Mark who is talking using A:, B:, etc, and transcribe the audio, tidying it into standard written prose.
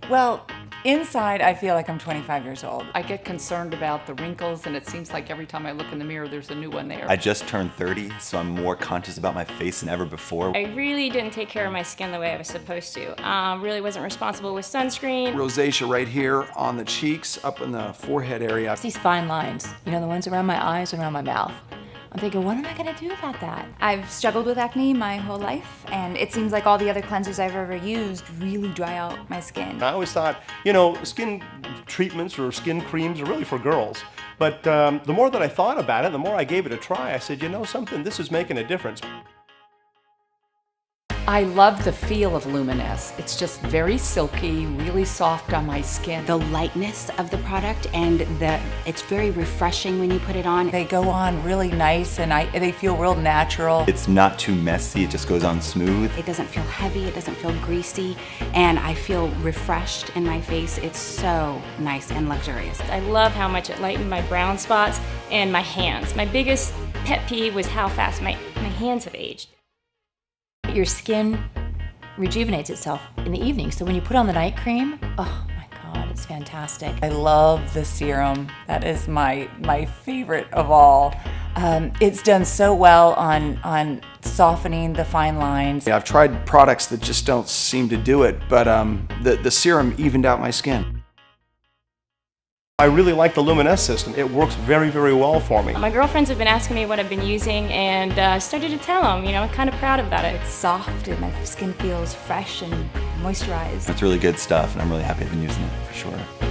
A: Well, inside I feel like I'm 25 years old.
B: I get concerned about the wrinkles, and it seems like every time I look in the mirror, there's a new one there.
C: I just turned 30, so I'm more conscious about my face than ever before.
D: I really didn't take care of my skin the way I was supposed to. Really wasn't responsible with sunscreen.
E: Rosacea right here on the cheeks, up in the forehead area.
F: These fine lines, you know, the ones around my eyes and around my mouth. I'm thinking, what am I gonna do about that?
G: I've struggled with acne my whole life, and it seems like all the other cleansers I've ever used really dry out my skin.
H: I always thought, you know, skin treatments or skin creams are really for girls. But the more that I thought about it, the more I gave it a try, I said, you know something, this is making a difference.
B: I love the feel of Luminess. It's just very silky, really soft on my skin.
I: The lightness of the product, and it's very refreshing when you put it on.
A: They go on really nice and they feel real natural.
C: It's not too messy, it just goes on smooth.
I: It doesn't feel heavy, it doesn't feel greasy, and I feel refreshed in my face. It's so nice and luxurious.
D: I love how much it lightened my brown spots and my hands. My biggest pet peeve was how fast my hands have aged.
F: Your skin rejuvenates itself in the evening, so when you put on the night cream, oh my God, it's fantastic.
A: I love the serum. That is my favorite of all. It's done so well on softening the fine lines.
E: I've tried products that just don't seem to do it, but the serum evened out my skin.
H: I really like the Luminess system. It works very, very well for me.
D: My girlfriends have been asking me what I've been using, and started to tell them, you know, I'm kind of proud about it.
G: It's soft, and my skin feels fresh and moisturized.
C: It's really good stuff, and I'm really happy I've been using it for sure.